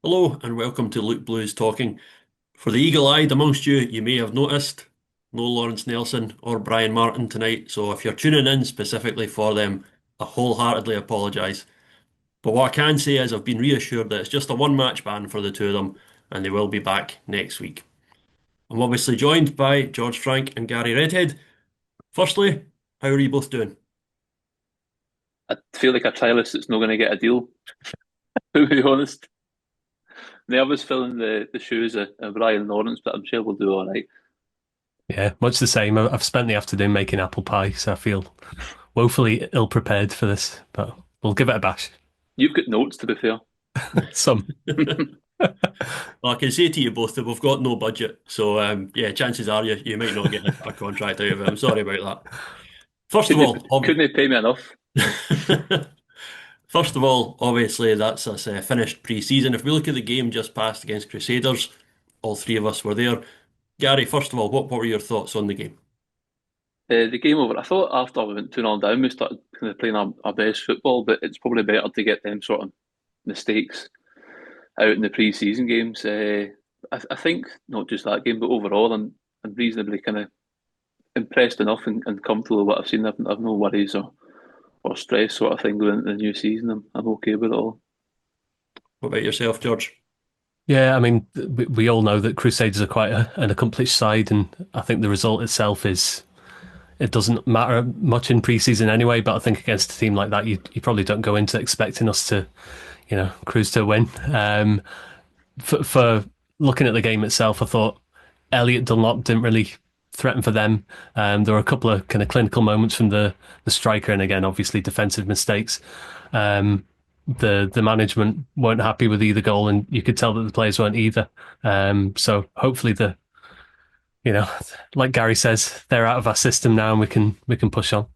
Hello and welcome to Luke Blues Talking. For the eagle-eyed amongst you, you may have noticed no Lawrence Nelson or Brian Martin tonight, so if you're tuning in specifically for them, I wholeheartedly apologise. But what I can say is I've been reassured that it's just a one-match ban for the two of them, and they will be back next week. I'm obviously joined by George Frank and Gary Redhead. Firstly, how are you both doing? I feel like a trialist that's not going to get a deal, to be honest. They was filling the shoes of Brian Lawrence, but I'm sure we'll do all right. Yeah, much the same. I've spent the afternoon making apple pie, so I feel woefully ill prepared for this, but we'll give it a bash. You've got notes, to be fair. Some. Well, I can say to you both that we've got no budget, so yeah, chances are you might not get a contract out of it. I'm sorry about that. First of Couldn't all, they, couldn't they pay me enough? first of all, obviously that's us finished pre-season. If we look at the game just passed against Crusaders, all three of us were there. Gary, first of all, what were your thoughts on the game? The game over. I thought after we went 2-0 down, we started kind of playing our best football, but it's probably better to get them sort of mistakes out in the pre-season games. I think not just that game, but overall, I'm reasonably kind of impressed enough and comfortable with what I've seen. I've no worries or stress sort of thing going into the new season. I'm okay with it all. What about yourself, George? Yeah, I mean, we all know that Crusaders are quite an accomplished side, and I think the result itself is it doesn't matter much in pre-season anyway. But I think against a team like that, you probably don't go into expecting us to, cruise to a win. For looking at the game itself, I thought Elliot Dunlop didn't really threaten for them. There were a couple of kind of clinical moments from the striker, and again, obviously defensive mistakes. Um, the management weren't happy with either goal, and you could tell that the players weren't either. So hopefully you know, like Gary says, they're out of our system now, and we can push on.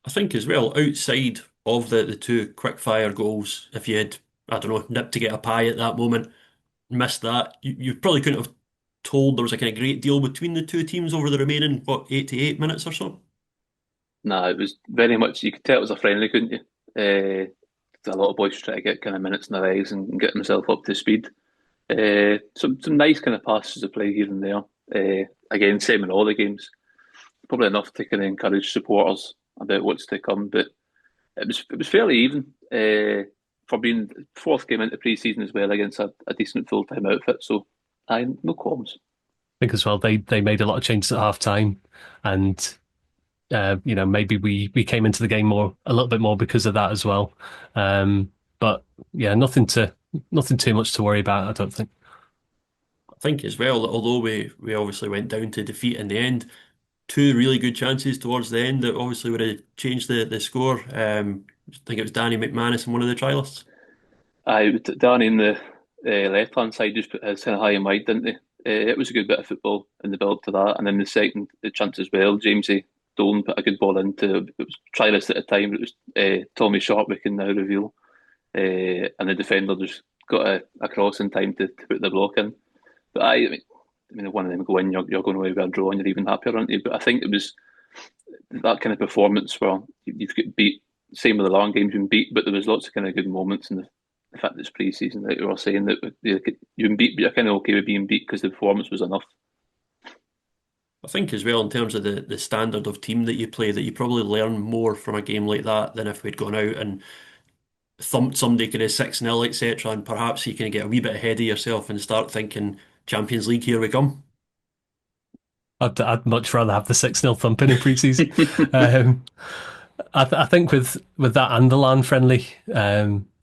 I think as well, outside of the two quick fire goals, if you had, I don't know, nipped to get a pie at that moment, missed that, you probably couldn't have told there was a kind of great deal between the two teams over the remaining, what, 88 minutes or so? Nah, it was very much, you could tell it was a friendly, couldn't you? A lot of boys trying to get kind of minutes in their eyes and get themselves up to speed. Some nice kind of passes of play here and there. Again, same in all the games. Probably enough to kind of encourage supporters about what's to come, but it was fairly even for being fourth game into pre-season as well against a decent full-time outfit. So, I no qualms. I think as well they made a lot of changes at half time, and maybe we came into the game a little bit more because of that as well. But yeah, nothing too much to worry about, I don't think. I think as well that although we obviously went down to defeat in the end, two really good chances towards the end that obviously would have changed the score. I think it was Danny McManus and one of the trialists. Down in the left-hand side just put his kind of high and wide, didn't they? It was a good bit of football in the build to that, and then the chance as well. Jamesy Dolan put a good ball into. It was trialist at the time. It was Tommy Sharp. We can now reveal, and the defender just got a cross in time to put the block in. But I mean, if one of them go in, you're going away with a draw, and you're even happier, aren't you? But I think it was that kind of performance where you've got beat. Same with the long games, you've been beat, but there was lots of kind of good moments, and the fact that it's pre-season, that you were saying that you've been beat, but you're kind of okay with being beat because the performance was enough. I think as well in terms of the standard of team that you play, that you probably learn more from a game like that than if we'd gone out and thumped somebody kind of 6-0, etc. And perhaps you can get a wee bit ahead of yourself and start thinking Champions League, here we come. I'd much rather have the 6-0 thumping in pre-season. Um, I think with that and the land friendly,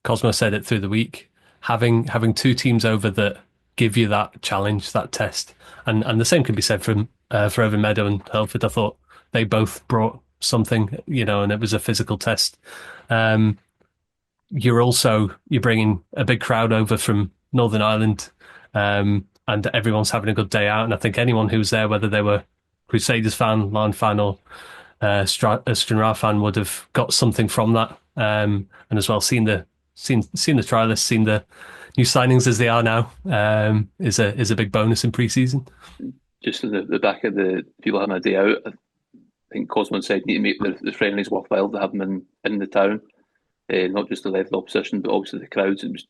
Cosmo said it through the week. Having two teams over that give you that challenge, that test, and the same can be said for Evan Meadow and Hurlford. I thought they both brought something, and it was a physical test. Um, you're bringing a big crowd over from Northern Ireland, and everyone's having a good day out. And I think anyone who was there, whether they were Crusaders fan, Lion fan, or Stranraer fan, would have got something from that. And as well, seen the trialists, seen the new signings as they are now, is a big bonus in pre-season. Just in the back of the people having a day out, I think Cosman said you need to make the friendlies worthwhile to have them in the town, not just the level opposition, but obviously the crowds. It was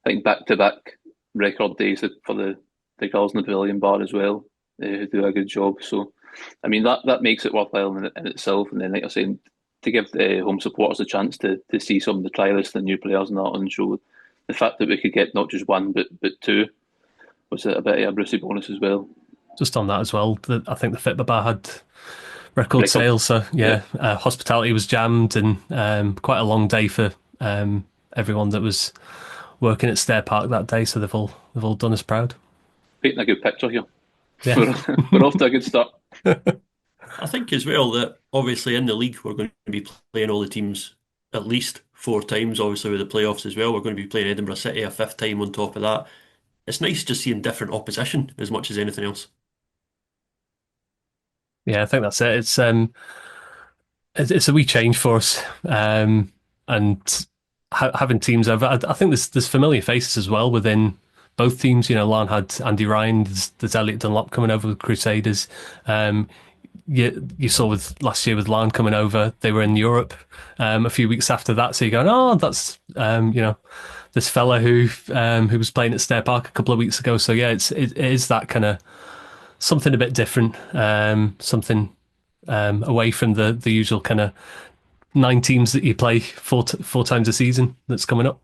think back-to-back record days for the girls in the pavilion bar as well, who do a good job. So, I mean, that makes it worthwhile in itself. And then, like I was saying, to give the home supporters a chance to see some of the trialists and new players and that on show, the fact that we could get not just one but two was a bit of a Brucey bonus as well. Just on that as well, I think the Fitba bar had record Record. sales. So Yeah. hospitality was jammed, and quite a long day for everyone that was working at Stair Park that day. So they've all done us proud. Painting a good picture here. Yeah. We're off to a good start. I think as well that obviously in the league we're going to be playing all the teams at least 4 times, obviously with the playoffs as well. We're going to be playing Edinburgh City a 5th time on top of that. It's nice just seeing different opposition as much as anything else. Yeah, I think that's it. It's a wee change for us, and having teams over. I think there's familiar faces as well within both teams. You know, Larne had Andy Ryan. There's Elliot Dunlop coming over with Crusaders. You saw with last year with Larne coming over, they were in Europe a few weeks after that. So you're going, oh, that's this fella who was playing at Stair Park a couple of weeks ago. So yeah, it is that kind of something a bit different, something away from the usual kind of 9 teams that you play four times a season that's coming up.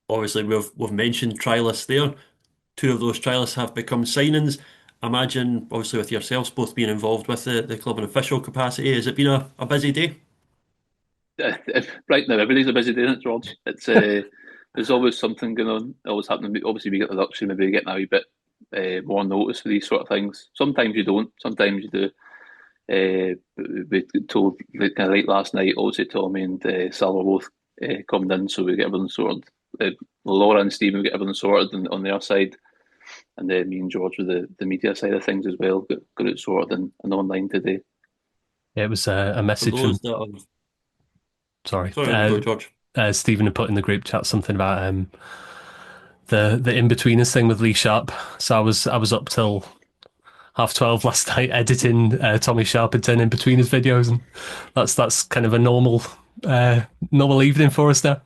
Obviously, we've mentioned trialists there. 2 of those trialists have become signings. Imagine, obviously, with yourselves both being involved with the club in official capacity, has it been a busy day? Right now, everybody's a busy day, isn't it, George? It's there's always something going on, always happening. Obviously, we get the luxury maybe getting a wee bit more notice for these sort of things. Sometimes you don't, sometimes you do. We told kind of late last night, obviously Tommy and Sal were both coming in, so we get everything sorted. Laura and Stephen get everything sorted on their side, and then me and George with the media side of things as well. Got it sorted and online today. Yeah, it was a For message from those that have... sorry, Sorry, go, George. Stephen had put in the group chat something about the in-betweeners thing with Lee Sharp. So I was up till 12:30 last night editing Tommy Sharpington in-betweeners videos, and that's kind of a normal evening for us now.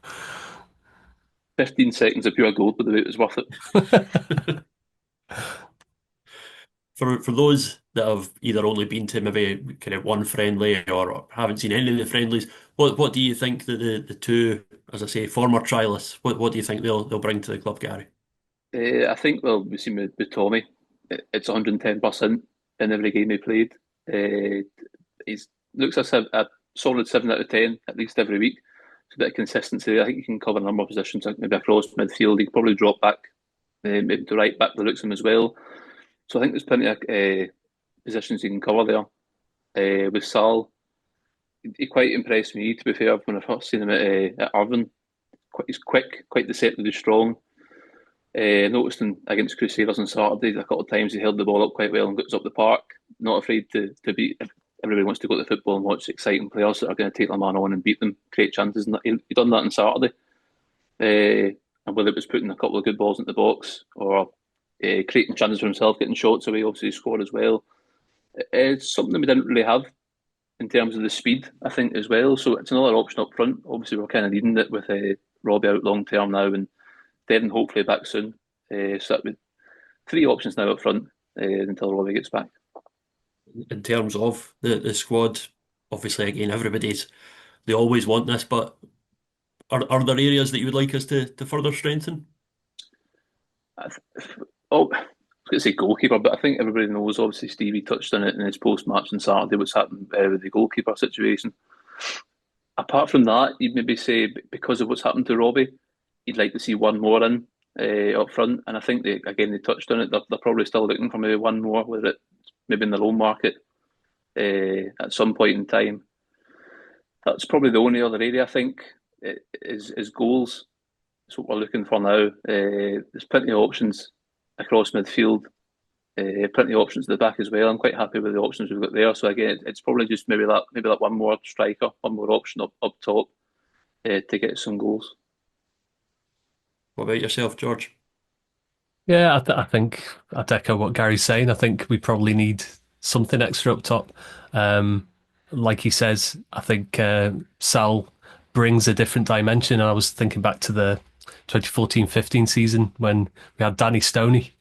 15 seconds of pure gold, but the wait was worth it. For those that have either only been to maybe kind of one friendly or haven't seen any of the friendlies, what do you think that the 2, as I say, former trialists, what do you think they'll bring to the club, Gary? I think, well, we've seen with Tommy, it's 110% in every game he played. He looks a solid 7 out of 10 at least every week. It's a bit of consistency. I think he can cover a number of positions, maybe across midfield. He could probably drop back, maybe to right back, the looks of him as well. So I think there's plenty of positions he can cover there. With Sal, he quite impressed me, to be fair, when I first seen him at Irvine. He's quick, quite deceptively strong. Noticed him against Crusaders on Saturday, a couple of times he held the ball up quite well and goes up the park. Not afraid to beat. Everybody wants to go to football and watch exciting players that are going to take their man on and beat them, create chances. And he done that on Saturday. And whether it was putting a couple of good balls in the box or creating chances for himself, getting shots away, obviously he scored as well. It's something we didn't really have in terms of the speed, I think, as well. So it's another option up front. Obviously, we're kind of needing it with Robbie out long term now and Devon hopefully back soon. So that would 3 options now up front until Robbie gets back. In terms of the squad, obviously, again, they always want this, but are there areas that you would like us to further strengthen? I was going to say goalkeeper, but I think everybody knows, obviously, Stevie touched on it in his post-match on Saturday, what's happened with the goalkeeper situation. Apart from that, you'd maybe say, because of what's happened to Robbie, you'd like to see one more in up front. And I think, they touched on it. They're probably still looking for maybe one more, whether it's maybe in the loan market at some point in time. That's probably the only other area, I think, is goals. That's what we're looking for now. There's plenty of options across midfield, plenty of options at the back as well. I'm quite happy with the options we've got there. So again, it's probably just maybe that one more striker, one more option up top to get some goals. What about yourself, George? Yeah, I think I'd echo what Gary's saying. I think we probably need something extra up top. Like he says, I think Sal brings a different dimension. And I was thinking back to the 2014-15 season when we had Danny Stoney,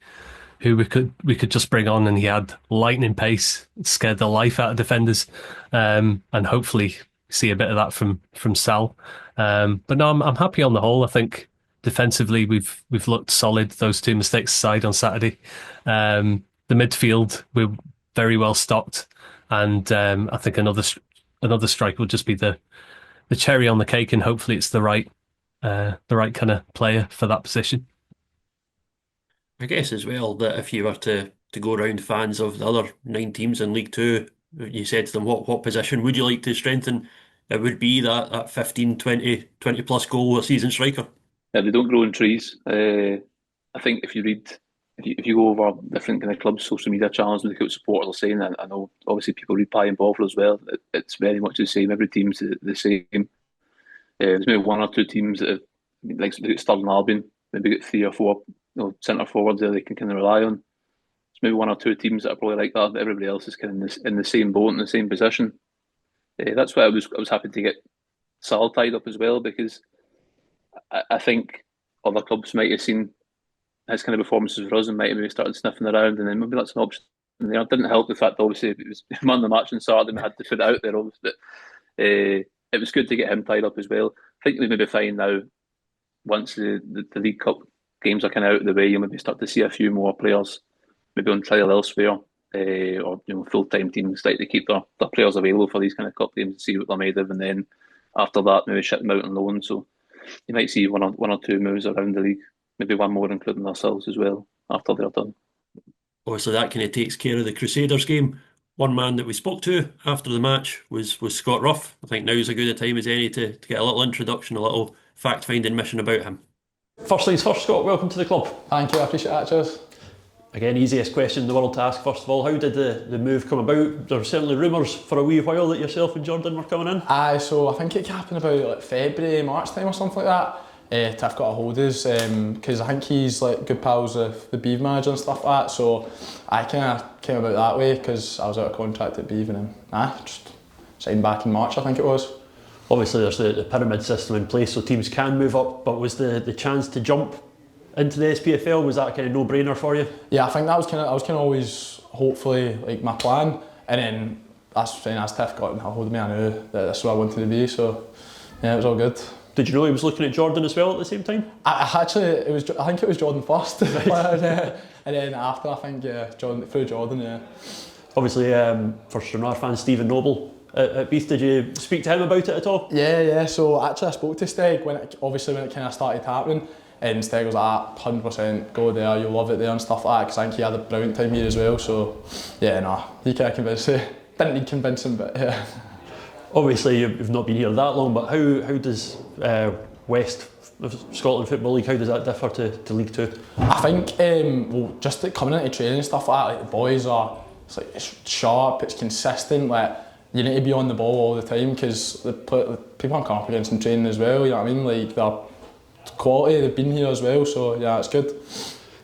who we could just bring on, and he had lightning pace, scared the life out of defenders, and hopefully see a bit of that from Sal. But no, I'm happy on the whole. I think defensively we've looked solid. Those two mistakes aside on Saturday, the midfield we're very well stocked, and I think another strike will just be the cherry on the cake, and hopefully it's the right kind of player for that position. I guess as well that if you were to go around fans of the other 9 teams in League Two, you said to them, what position would you like to strengthen? It would be that 15, 20 plus goal a season striker. Yeah, they don't grow in trees. I think if you go over different kind of clubs' social media channels and look at what supporters are saying, I know obviously people read Pie and Bovril as well. It's very much the same. Every team's the same. There's maybe one or two teams that have, like Stirling Albion, maybe got 3 or 4 centre forwards there they can kind of rely on. There's maybe 1 or 2 teams that are probably like that, but everybody else is kind of in the same boat, in the same position. That's why I was happy to get Sal tied up as well, because I think other clubs might have seen his kind of performances for us and might have maybe started sniffing around, and then maybe that's an option. And it didn't help the fact that obviously it was man of the match on Saturday and we had to put it out there, obviously. But it was good to get him tied up as well. I think we maybe find now, once the League Cup games are kind of out of the way, you'll maybe start to see a few more players maybe on trial elsewhere, or full-time teams like to keep their players available for these kind of cup games and see what they're made of, and then after that maybe ship them out on loan. So you might see one or two moves around the league, maybe one more including ourselves as well after they're done. Obviously that kind of takes care of the Crusaders game. One man that we spoke to after the match was Scott Ruff. I think now's as good a time as any to get a little introduction, a little fact-finding mission about him. First things first, Scott, welcome to the club. Thank you, I appreciate that, cheers. Again, easiest question in the world to ask. First of all, how did the move come about? There were certainly rumours for a wee while that yourself and Jordan were coming in. So I think it happened about like February, March time or something like that. Tiff got a hold of us, because I think he's like good pals with the Beeve manager and stuff like that. So I kind of came about that way because I was out of contract at Beeve, and then just signed back in March, I think it was. Obviously there's the pyramid system in place so teams can move up, but was the chance to jump into the SPFL, was that a kind of no-brainer for you? Yeah, I think that was kind of always hopefully like my plan, and then as Tiff got a hold of me, I knew that that's what I wanted to be, so yeah, it was all good. Did you know he was looking at Jordan as well at the same time? I think it was Jordan first, and then after I think through Jordan, yeah. Obviously, for Stranraer fans, Stephen Noble at Beath, did you speak to him about it at all? Yeah. So actually, I spoke to Steg when it kind of started happening, and Steg was like, 100% go there, you'll love it there and stuff like that, because I think he had a brilliant time here as well. So yeah, he kind of convinced me. Didn't need convincing, but yeah. Obviously, you've not been here that long, but how does West of Scotland Football League, how does that differ to League Two? I think just coming into training and stuff like that, like the boys it's sharp, it's consistent, like you need to be on the ball all the time, because the people I'm coming up against in training as well, you know what I mean, like they're quality, they've been here as well, so yeah, it's good.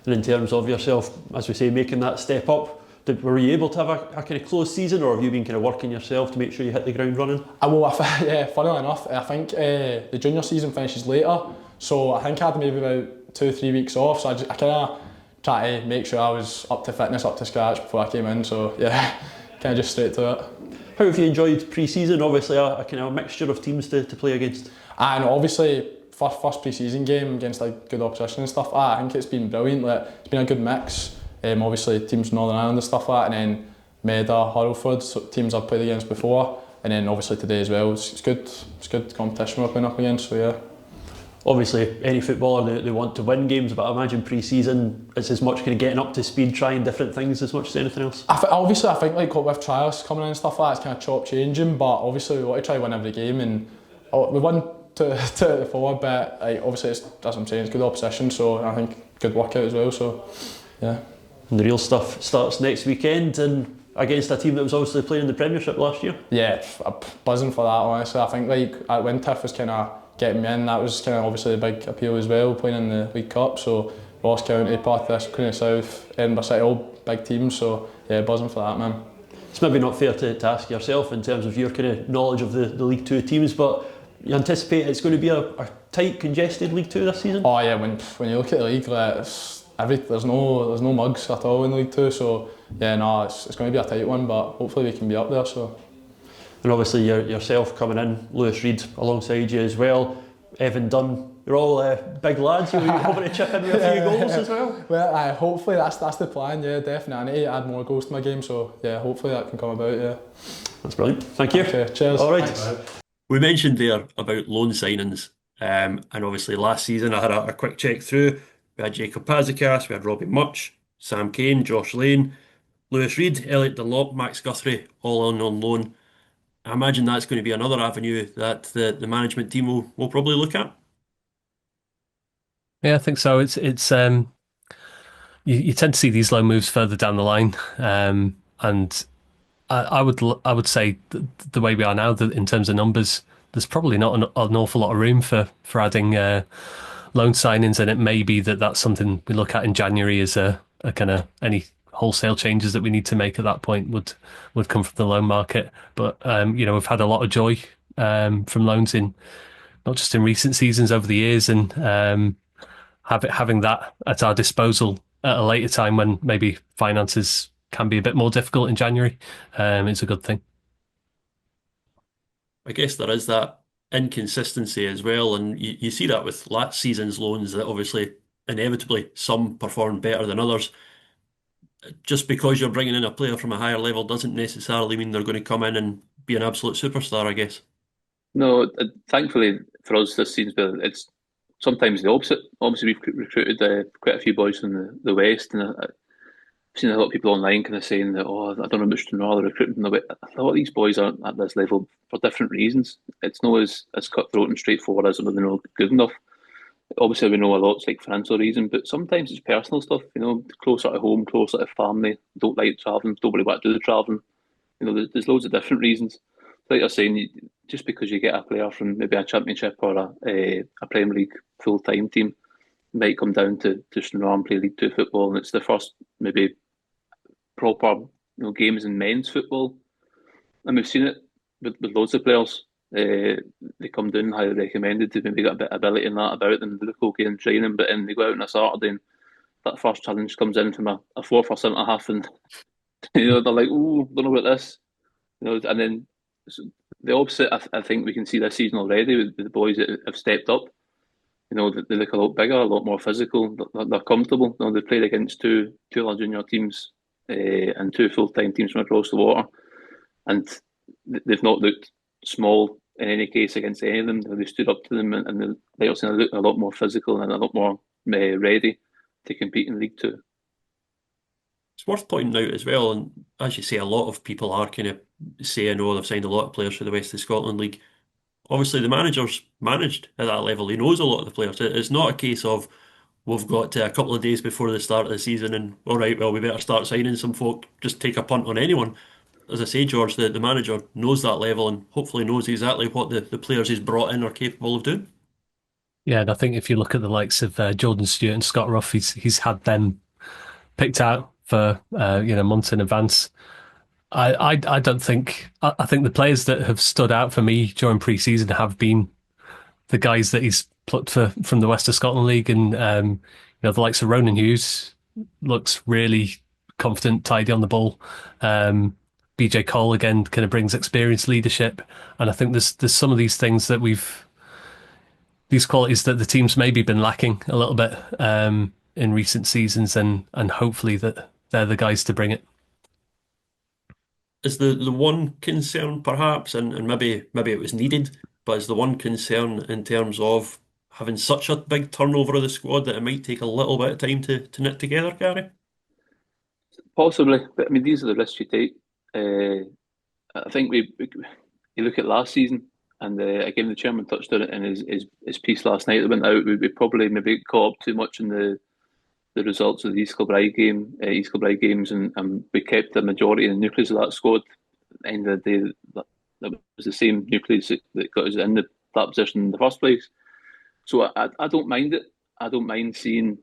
And in terms of yourself, as we say, making that step up, were you able to have a kind of close season, or have you been kind of working yourself to make sure you hit the ground running? Yeah, funnily enough, I think the junior season finishes later, so I think I had maybe about 2-3 weeks off, so I kind of try to make sure I was up to fitness, up to scratch before I came in, so yeah, kind of just straight to it. How have you enjoyed pre-season? Obviously a kind of a mixture of teams to play against. And obviously first pre-season game against like good opposition and stuff like that, I think it's been brilliant, like, it's been a good mix. Obviously teams from Northern Ireland and stuff like that, and then Meda, Hurlford, so teams I've played against before, and then obviously today as well. It's good competition we're playing up against, so yeah. Obviously any footballer, they want to win games, but I imagine pre-season it's as much kind of getting up to speed, trying different things as much as anything else. I think like with trials coming in and stuff like that, it's kind of chop changing, but obviously we want to try win every game, and we won to forward, but like, obviously that's what I'm saying, it's good opposition, so I think good workout as well, so yeah. And the real stuff starts next weekend, and against a team that was obviously playing in the Premiership last year. Yeah, I'm buzzing for that, honestly. I think like when Tiff was kind of getting me in, that was kind of obviously a big appeal as well, playing in the League Cup, so Ross County, Parthis, Queen of South, Edinburgh City, all big teams, so yeah, buzzing for that, man. It's maybe not fair to ask yourself in terms of your kind of knowledge of the League Two teams, but you anticipate it's going to be a tight, congested League Two this season? Oh yeah, when you look at the league, like, there's no mugs at all in League Two. So yeah, no, it's going to be a tight one, but hopefully we can be up there. So. And obviously yourself coming in, Lewis Reid alongside you as well, Evan Dunn. You're all big lads. You're hoping to chip in with a few goals as well. Well, hopefully that's the plan. Yeah, definitely. I need to add more goals to my game. So yeah, hopefully that can come about. Yeah. That's brilliant. Thank you. Okay, cheers. All right. Thanks. We mentioned there about loan signings, and obviously last season I had a quick check through. We had Jacob Pazikas, we had Robbie Much, Sam Kane, Josh Lane, Lewis Reid, Elliot Dunlop, Max Guthrie, all on loan. I imagine that's going to be another avenue that the management team will probably look at. Yeah, I think so. It's you tend to see these loan moves further down the line, and I would say the way we are now, that in terms of numbers, there's probably not an awful lot of room for adding loan signings, and it may be that's something we look at in January as a kind of any wholesale changes that we need to make at that point would come from the loan market. But we've had a lot of joy from loans in not just in recent seasons, over the years, and having that at our disposal at a later time when maybe finances can be a bit more difficult in January, it's a good thing. I guess there is that inconsistency as well, and you see that with last season's loans, that obviously inevitably some perform better than others. Just because you're bringing in a player from a higher level doesn't necessarily mean they're going to come in and be an absolute superstar, I guess. No, thankfully for us this season, it's sometimes the opposite. Obviously, we've recruited quite a few boys from the West, and I've seen a lot of people online kind of saying that, oh, I don't know much to know, they're recruiting from the West. A lot of these boys aren't at this level for different reasons. It's not as cutthroat and straightforward as they're not good enough. Obviously, we know a lot's like financial reason, but sometimes it's personal stuff. Closer to home, closer to family. Don't like travelling. Don't really want to do the travelling. There's loads of different reasons. Like you're saying, just because you get a player from maybe a championship or a Premier League full-time team, might come down to Stranraer and play League Two football, and it's the first maybe proper games in men's football, and we've seen it with loads of players. They come down highly recommended to maybe get a bit of ability in that about them. They look okay in training, but then they go out on a Saturday and that first challenge comes in from a fourth or centre half, and they're like, "Oh, don't know about this," and then the opposite. I think we can see this season already with the boys that have stepped up. They look a lot bigger, a lot more physical. They're comfortable. They played against two other junior teams and two full-time teams from across the water, and they've not looked small in any case against any of them. They stood up to them, and they also look a lot more physical and a lot more ready to compete in League Two. It's worth pointing out as well, and as you say, a lot of people are kind of saying, oh, they've signed a lot of players for the West of Scotland League. Obviously, the manager's managed at that level. He knows a lot of the players. It's not a case of we've got a couple of days before the start of the season and, all right, well, we better start signing some folk, just take a punt on anyone. As I say, George, the manager knows that level and hopefully knows exactly what the players he's brought in are capable of doing. Yeah, and I think if you look at the likes of Jordan Stewart and Scott Ruff, he's had them picked out for months in advance. I don't think I think the players that have stood out for me during pre-season have been the guys that he's plucked from the West of Scotland League, and the likes of Ronan Hughes looks really confident, tidy on the ball. BJ Cole again kind of brings experience, leadership, and I think there's some of these things that these qualities that the team's maybe been lacking a little bit in recent seasons, and hopefully that they're the guys to bring it. Is the one concern perhaps, and maybe it was needed, but is the one concern in terms of having such a big turnover of the squad that it might take a little bit of time to knit together, Gary? Possibly, but I mean, these are the risks you take. I think you look at last season, and again, the chairman touched on it in his piece last night that went out. We probably maybe caught up too much in the results of the East Kilbride games, and we kept the majority of the nucleus of that squad. At the end of the day, that was the same nucleus that got us in that position in the first place. So I don't mind it. I don't mind seeing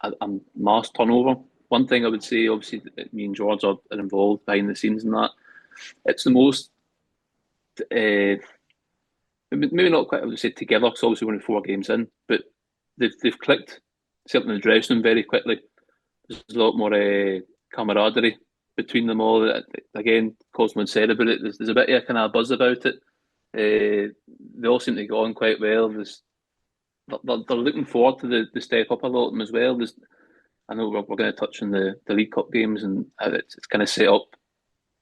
a mass turnover. One thing I would say, obviously, me and George are involved behind the scenes in that. It's the most maybe not quite, I would say together, because obviously we're only 4 games in, but they've clicked, certainly in the dressing room very quickly. There's a lot more camaraderie between them all. Again, Cosmo said about it, there's a bit of a kind of buzz about it. They all seem to go on quite well. They're looking forward to the step up a lot of them as well. I know we're going to touch on the League Cup games and how it's kind of set up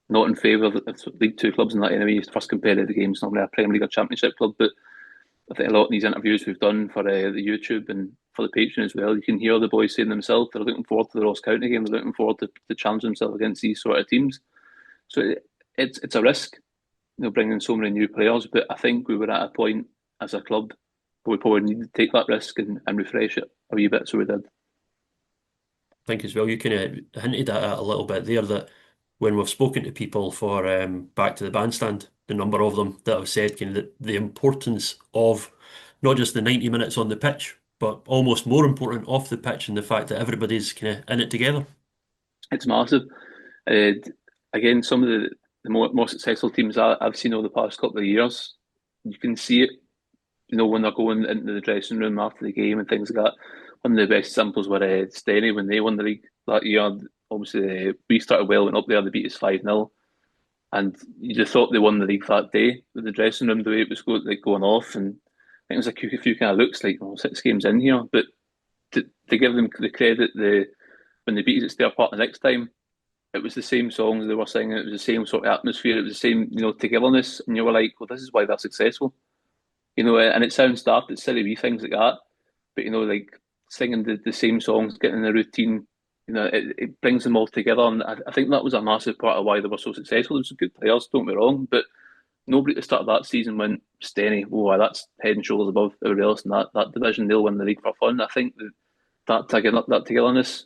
not in favour of League Two clubs and that anyway. First competitive games, normally a Premier League or Championship club, but I think a lot of these interviews we've done for the YouTube and for the Patreon as well, you can hear the boys saying themselves they're looking forward to the Ross County game. They're looking forward to challenge themselves against these sort of teams. So it's a risk, bringing so many new players. But I think we were at a point as a club where we probably needed to take that risk and refresh it a wee bit. So we did. I think as well, you kind of hinted at it a little bit there that when we've spoken to people for Back to the Bandstand, the number of them that have said kind of the importance of not just the 90 minutes on the pitch, but almost more important off the pitch and the fact that everybody's kind of in it together. It's massive. Again, some of the more successful teams I've seen over the past couple of years, you can see it, when they're going into the dressing room after the game and things like that. One of the best examples were Stenny when they won the league that year. Obviously, we started well, went up there, they beat us 5-0. And you just thought they won the league that day with the dressing room, the way it was going off. And I think it was a few kind of looks like, 6 games in here. But to give them the credit, when they beat us at Stair Park the next time, it was the same songs they were singing, it was the same sort of atmosphere, it was the same, togetherness. And you were like, well, this is why they're successful. And it sounds daft, it's silly wee things like that. But, like singing the same songs, getting in the routine, it brings them all together. And I think that was a massive part of why they were so successful. There was some good players, don't get me wrong, but nobody at the start of that season went, Stenny, that's head and shoulders above everybody else in that division. They'll win the league for fun. I think that togetherness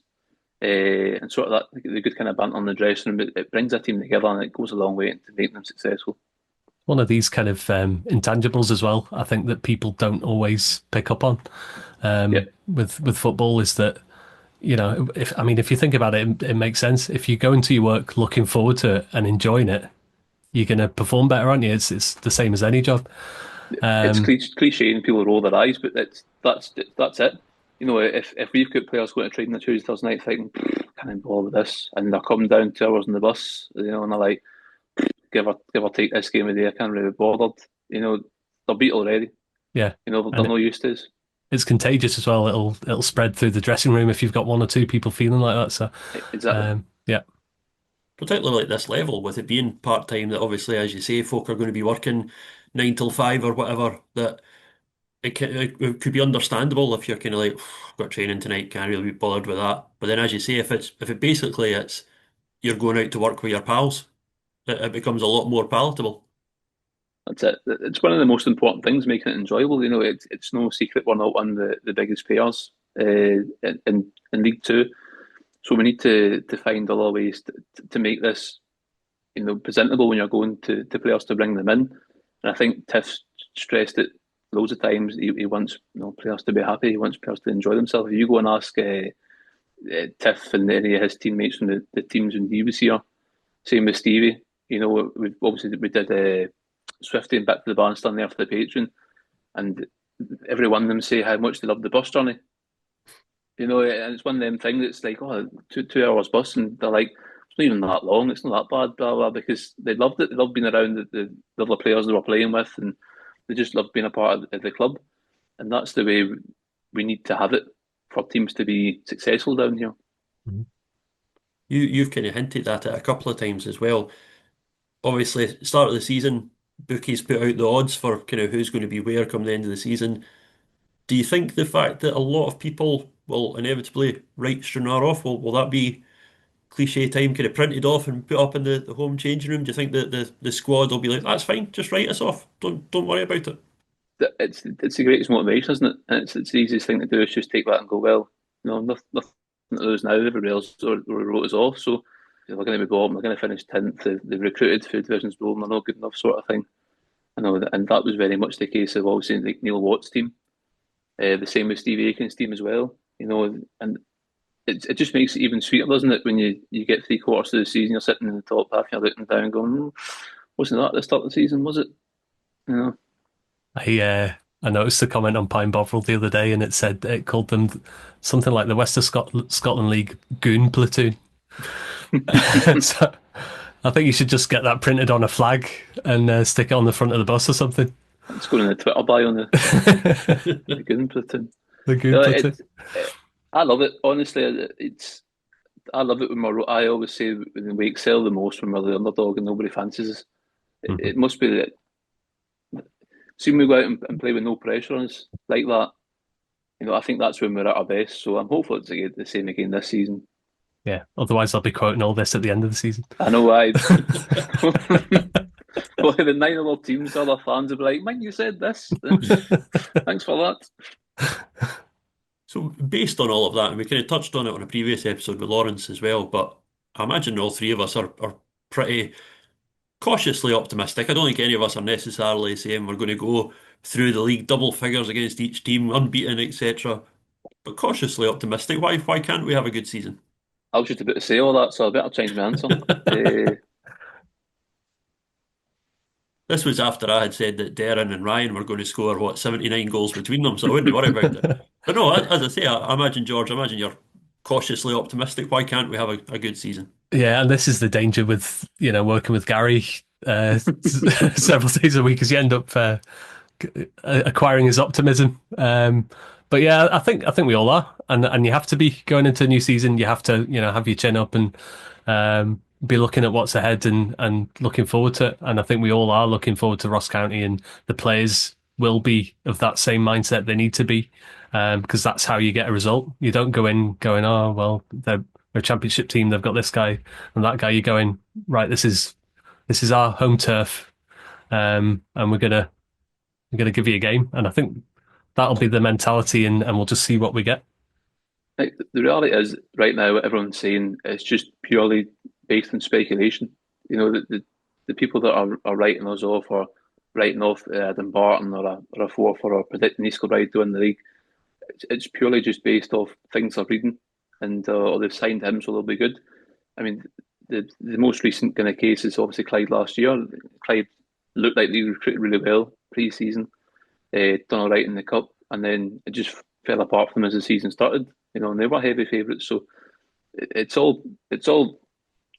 and sort of the good kind of banter in the dressing room, it brings a team together and it goes a long way to making them successful. One of these kind of intangibles as well, I think that people don't always pick up on with football is that, if you think about it, it makes sense. If you go into your work looking forward to it and enjoying it, you're going to perform better, aren't you? It's the same as any job. It's cliche and people roll their eyes, but that's it. If we've got players going to training on Tuesday, Thursday night thinking, can't bother with this, and they're coming down 2 hours on the bus, and they're like, give or take this game of the day, I can't really be bothered. They're beat already. Yeah. They're no use to us. It's contagious as well. It'll spread through the dressing room if you've got 1 or 2 people feeling like that. So exactly. Yeah. Particularly at this level, with it being part-time, that obviously, as you say, folk are going to be working 9 till 5 or whatever, that it could be understandable if you're kind of like, I've got training tonight, can't really be bothered with that. But then, as you say, if it basically it's you're going out to work with your pals, it becomes a lot more palatable. That's it. It's one of the most important things, making it enjoyable. It's no secret we're not one of the biggest payers in League Two, so we need to find other ways to make this presentable when you're going to players to bring them in. And I think Tiff's stressed it loads of times. He wants players to be happy. He wants players to enjoy themselves. If you go and ask Tiff and any of his teammates from the teams when he was here, same with Stevie. We did Swifty and Back to the Bandstand there for the Patreon, and every one of them say how much they love the bus journey. And it's one of them things that's like, 2 hours bus, and they're like, it's not even that long, it's not that bad, blah, blah, because they loved it. They loved being around the other players they were playing with, and they just loved being a part of the club. And that's the way we need to have it for teams to be successful down here. Mm-hmm. You've kind of hinted at it a couple of times as well. Obviously, start of the season, bookies put out the odds for kind of who's going to be where come the end of the season. Do you think the fact that a lot of people will inevitably write Stranraer off, will that be cliche time kind of printed off and put up in the home changing room? Do you think that the squad will be like, that's fine, just write us off, don't worry about it? It's the greatest motivation, isn't it? And it's the easiest thing to do is just take that and go, well, nothing to lose now. Everybody else wrote us off, so they're going to be bottom. They're going to finish 10th. They've recruited 2 divisions below, and they're not good enough, sort of thing. And that was very much the case of obviously like Neil Watt's team. The same with Steve Aiken's team as well. And it just makes it even sweeter, doesn't it? When you get 3/4 of the season, you're sitting in the top half, you're looking down, going, wasn't that at the start of the season? Was it? I noticed a comment on Pine Bovril the other day, and it called them something like the West of Scotland League Goon Platoon. So I think you should just get that printed on a flag and stick it on the front of the bus or something. It's going in the Twitter bio on the Goon Platoon. The Goon Platoon. I love it. Honestly, I love it when I always say when we excel the most when we're the underdog and nobody fancies us. It must be that. Seeing we go out and play with no pressure on us like that, I think that's when we're at our best. So I'm hopeful it's the same again this season. Yeah, otherwise I'll be quoting all this at the end of the season. I know why. Well, the 9 other teams, other fans will be like, "Mike, you said this. Thanks for that." So based on all of that, and we kind of touched on it on a previous episode with Laurence as well, but I imagine all three of us are pretty cautiously optimistic. I don't think any of us are necessarily saying we're going to go through the league double figures against each team, unbeaten, etc. But cautiously optimistic. Why can't we have a good season? I was just about to say all that, so I better change my answer. This was after I had said that Darren and Ryan were going to score, 79 goals between them, so I wouldn't worry about it. But no, as I say, I imagine, George, you're cautiously optimistic. Why can't we have a good season? Yeah, and this is the danger with, working with Gary several days a week, as you end up acquiring his optimism. But yeah, I think we all are, and you have to be going into a new season. You have to, have your chin up and be looking at what's ahead and looking forward to it. And I think we all are looking forward to Ross County, and the players will be of that same mindset they need to be, because that's how you get a result. You don't go in going, oh well, they're a championship team, they've got this guy and that guy. You're going, right, this is our home turf, and we're gonna give you a game. And I think that'll be the mentality, and we'll just see what we get. Like, the reality is, right now, what everyone's saying is just purely based on speculation. The people that are writing us off, or writing off Adam Barton or a fourth, or predicting East Kilbride to win the league, it's purely just based off things they're reading, and or they've signed him, so they'll be good. I mean, the most recent kind of case is obviously Clyde last year. Clyde looked like they recruited really well pre-season, done all right in the cup, and then it just fell apart for them as the season started. And they were heavy favourites. So it's all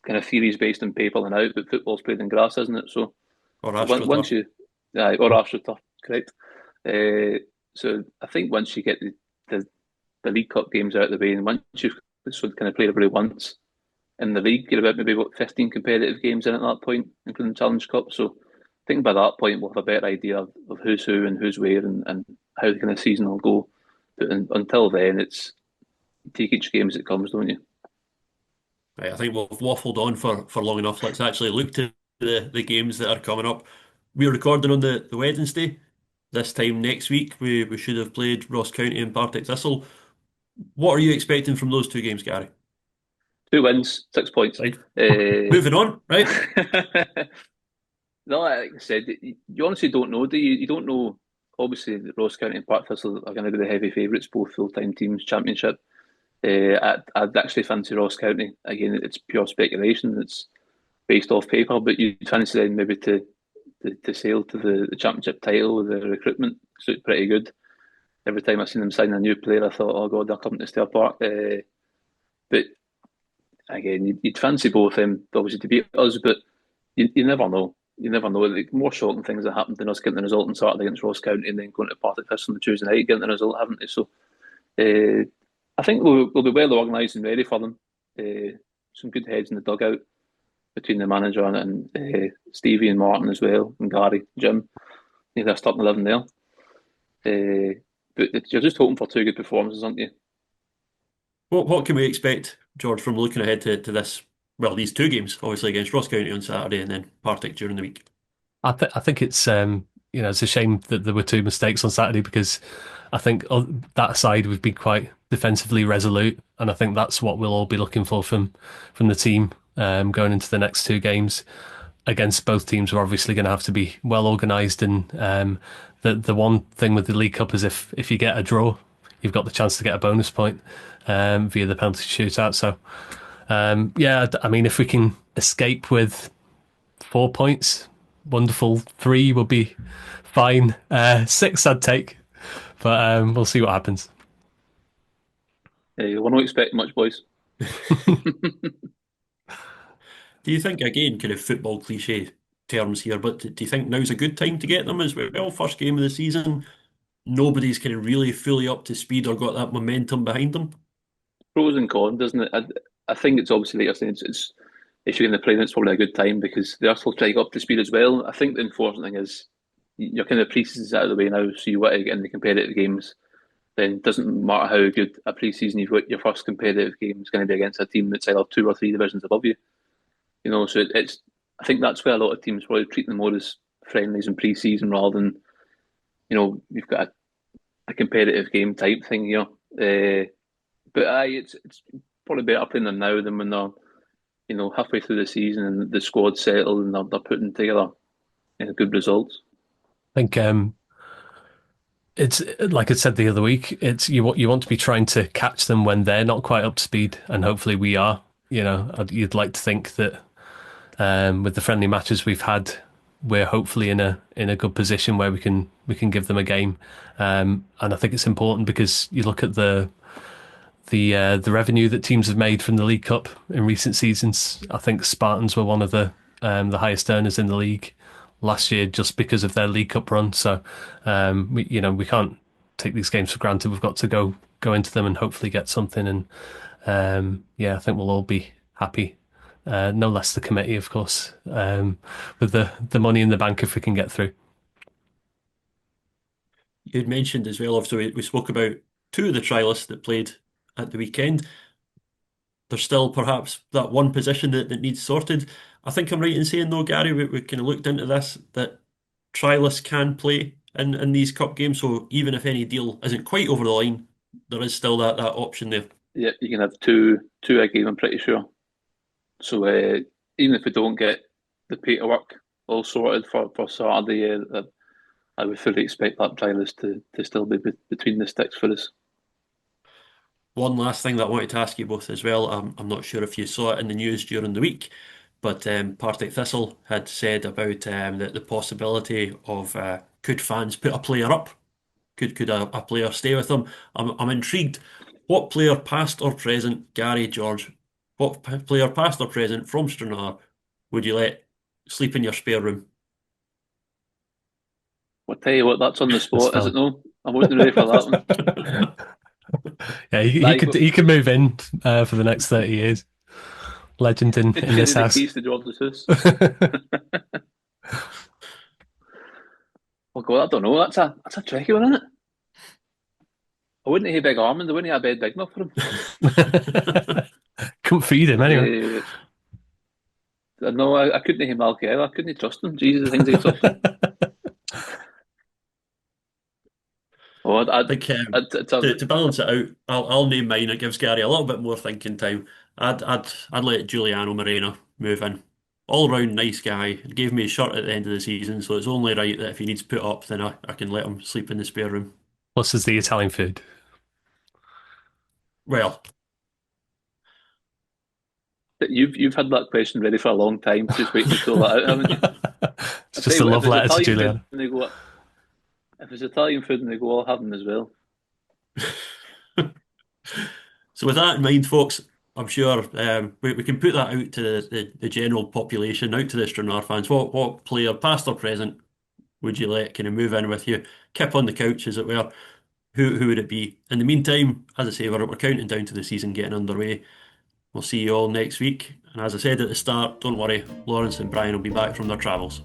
kind of theories based on paper and out, but football's played in grass, isn't it? So Or once you, or AstroTurf, correct. So I think once you get the League Cup games out of the way, and once you've kind of played everybody once in the league, you're about maybe 15 competitive games in at that point, including Challenge Cup. So I think by that point we'll have a better idea of who's who and who's where, and how the kind of season will go. But until then, it's take each game as it comes, don't you? Right, I think we've waffled on for long enough. Let's actually look to the games that are coming up. We're recording on the Wednesday. This time next week, we should have played Ross County and Partick Thistle. What are you expecting from those two games, Gary? 2 wins, 6 points. Right. Moving on, right? No, like I said, you honestly don't know, do you? You don't know. Obviously, Ross County and Partick Thistle are going to be the heavy favourites, both full-time teams, championship. I'd actually fancy Ross County. Again, it's pure speculation. It's based off paper, but you'd fancy them maybe to sail to the championship title with the recruitment. Suit pretty good. Every time I've seen them sign a new player, I thought, oh God, they're coming to Stair Park. But again, you'd fancy both them, obviously, to beat us, but you never know. You never know. Like, more shocking things that happened than us getting the result on Saturday against Ross County and then going to Partick Thistle on the Tuesday night getting the result, haven't they? So I think we'll be well organised and ready for them. Some good heads in the dugout between the manager and Stevie and Martin as well, and Gary, Jim. They're starting 11 there. But you're just hoping for 2 good performances, aren't you? What can we expect, George, from looking ahead to this? Well, these 2 games, obviously against Ross County on Saturday and then Partick during the week. I think it's it's a shame that there were 2 mistakes on Saturday, because I think on that side we've been quite defensively resolute, and I think that's what we'll all be looking for from the team going into the next 2 games. Against both teams, we're obviously going to have to be well organised, and the one thing with the League Cup is if you get a draw, you've got the chance to get a bonus point via the penalty shootout. So I mean, if we can escape with 4 points, wonderful. 3 would be fine. 6 I'd take, but we'll see what happens. We're not expecting much, boys. Do you think, again, kind of football cliche terms here, but do you think now's a good time to get them as well? First game of the season, nobody's kind of really fully up to speed or got that momentum behind them. Pros and cons, doesn't it? I think it's obviously, like you're saying, it's if you're in the playing, it's probably a good time because they're still trying to get up to speed as well. I think the important thing is your kind of pre-season's out of the way now, so you want to get in the competitive games. Then it doesn't matter how good a pre-season you've got, your first competitive game is going to be against a team that's either 2 or 3 divisions above you. You know, so it's. I think that's where a lot of teams probably treat them more as friendlies and pre-season rather than, you've got a competitive game type thing here. But it's probably better playing them now than when they're, halfway through the season and the squad's settled and they're putting together good results. I think it's like I said the other week. It's you want to be trying to catch them when they're not quite up to speed, and hopefully we are. You'd like to think that with the friendly matches we've had, we're hopefully in a good position where we can give them a game. And I think it's important because you look at the revenue that teams have made from the League Cup in recent seasons. I think Spartans were one of the highest earners in the league last year just because of their League Cup run. So we can't take these games for granted. We've got to go into them and hopefully get something. And I think we'll all be happy. No less the committee, of course, with the money in the bank if we can get through. You'd mentioned as well, obviously, we spoke about 2 of the trialists that played at the weekend. There's still perhaps that one position that needs sorted. I think I'm right in saying, though, Gary, we kind of looked into this, that trialists can play in these cup games. So even if any deal isn't quite over the line, there is still that option there. Yeah, you can have two a game, I'm pretty sure. So even if we don't get the paperwork all sorted for Saturday, I would fully expect that trialist to still be between the sticks for us. One last thing that I wanted to ask you both as well. I'm not sure if you saw it in the news during the week, but Partick Thistle had said about the possibility of could fans put a player up? Could a player stay with them? I'm intrigued. What player, past or present, Gary, George, what player, past or present from Stranraer, would you let sleep in your spare room? I'll tell you what, that's on the spot, is it no? I wasn't ready for that one. Yeah, he could move in for the next 30 years. Legend in this house. The keys to George's house. Oh God, I don't know. That's a tricky one, isn't it? I wouldn't have big Armand. I wouldn't have a bed big enough for him. Couldn't feed him anyway. No, I couldn't have Malky either. I couldn't trust him. Jesus, the things he gets up. I think to balance it out, I'll name mine. It gives Gary a little bit more thinking time. I'd let Giuliano Moreno move in. All round nice guy. Gave me a shirt at the end of the season, so it's only right that if he needs put up, then I can let him sleep in the spare room. Plus, is the Italian food. Well, you've had that question ready for a long time. Just waiting to fill that out, haven't you? It's just a love letter to Giuliano. If it's Italian food and they go, I'll have them as well. So with that in mind, folks, I'm sure we can put that out to the general population, out to the Stranraer fans. What player, past or present, would you let kind of move in with you, kip on the couch, as it were? Who would it be? In the meantime, as I say, we're counting down to the season getting underway. We'll see you all next week. And as I said at the start, don't worry, Laurence and Brian will be back from their travels.